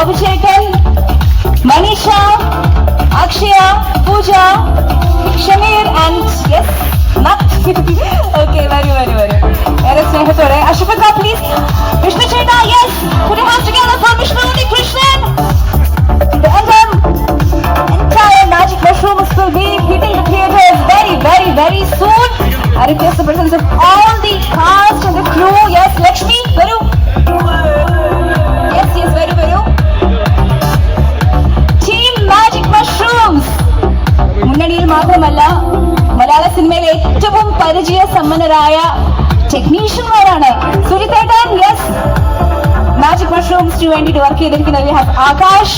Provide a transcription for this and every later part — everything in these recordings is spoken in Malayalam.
Abhishek, Manisha, Akshaya, Pooja, Shamir, and yes, Nat. Okay, very. Ashwaka, please. Vishnu Cheta, yes. Put your hands together for Vishnu Uni Krishnan. The entire Magic Mushrooms will be hitting the theaters very soon. I request the presence of all the cast and the crew. Yes, Lakshmi, Varu. Yes, Varu. Team Magic Mushrooms. മുന്നണിയിൽ മാത്രമല്ല മലയാള സിനിമയിലെ ഏറ്റവും പരിചയ സമ്പന്നരായ ടെക്നീഷ്യന്മാരാണ്. സുജിത്തേട്ടൻ, യെസ്, മാജിക് മഷ്റൂംസിന് വേണ്ടിയിട്ട് വർക്ക് ചെയ്തിരിക്കുന്നത് we have Akash,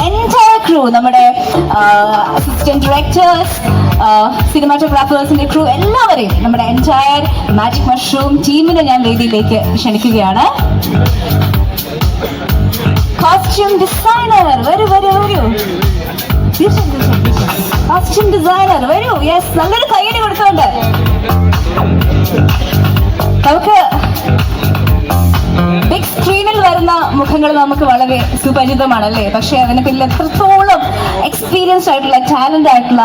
entire crew, നമ്മുടെ അസിസ്റ്റന്റ് ഡയറക്ടേഴ്സ്, സിനിമാറ്റോഗ്രാഫേഴ്സിന്റെ ക്രൂ, എല്ലാവരെയും നമ്മുടെ എൻറ്റയർ മാജിക് മഷ്റൂം ടീമിനെ ഞാൻ വേദിയിലേക്ക് ക്ഷണിക്കുകയാണ്. Costume designer, വരൂ. Costume designer, വരൂ. യെസ്, നല്ലൊരു കയ്യടി കൊടുത്തോണ്ട് നമുക്ക് ബിഗ് സ്ക്രീനിൽ വരുന്ന മുഖങ്ങൾ നമുക്ക് വളരെ സുപരിചിതമാണല്ലേ. പക്ഷെ അതിന് പിന്നിൽ എത്രത്തോളം എക്സ്പീരിയൻസ്ഡ് ആയിട്ടുള്ള ടാലന്റ് ആയിട്ടുള്ള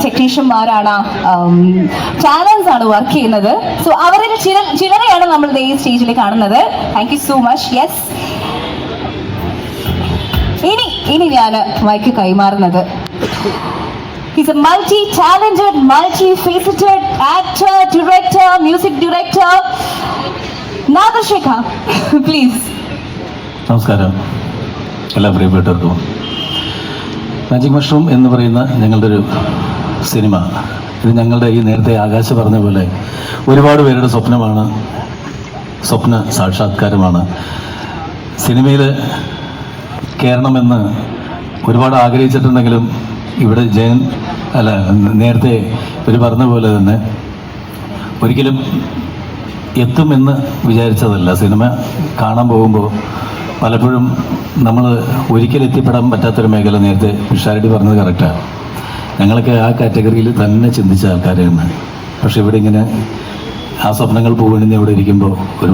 ടെക്നീഷ്യന്മാരാണ്, ടാലൻസ് ആണ് വർക്ക് ചെയ്യുന്നത്. സോ അവരിൽ ചിലരെയാണ് നമ്മൾ ഈ സ്റ്റേജിൽ കാണുന്നത്. Thank you so much. Yes, ഇനി ഞാൻ മൈക്ക് കൈമാറുന്നത്, he's a multi-talented, multi-faceted actor, director, music director, Nader Shekhar, please. നമസ്കാരം എല്ലാ പ്രിയപ്പെട്ടവർക്കും. മാജിക് മഷ്റൂം എന്ന് പറയുന്ന ഞങ്ങളുടെ ഒരു സിനിമ, ഇത് ഞങ്ങളുടെ ഈ നേരത്തെ ആകാശ് പറഞ്ഞ പോലെ ഒരുപാട് പേരുടെ സ്വപ്നമാണ്, സ്വപ്ന സാക്ഷാത്കാരമാണ്. സിനിമയിൽ കയറണമെന്ന് ഒരുപാട് ആഗ്രഹിച്ചിട്ടുണ്ടെങ്കിലും ഇവിടെ നേരത്തെ ഇവർ പറഞ്ഞ പോലെ തന്നെ ഒരിക്കലും എത്തുമെന്ന് വിചാരിച്ചതല്ല. സിനിമ കാണാൻ പോകുമ്പോൾ പലപ്പോഴും നമ്മൾ ഒരിക്കലും എത്തിപ്പെടാൻ പറ്റാത്തൊരു മേഖല, നേരത്തെ പിഷാരടി പറഞ്ഞത് കറക്റ്റാണ്. ഞങ്ങളൊക്കെ ആ കാറ്റഗറിയിൽ തന്നെ ചിന്തിച്ച ആൾക്കാരാണ്. പക്ഷെ ഇവിടെ ഇങ്ങനെ ആ സ്വപ്നങ്ങൾ പൂവണിഞ്ഞ് ഇവിടെ ഇരിക്കുമ്പോൾ ഒരു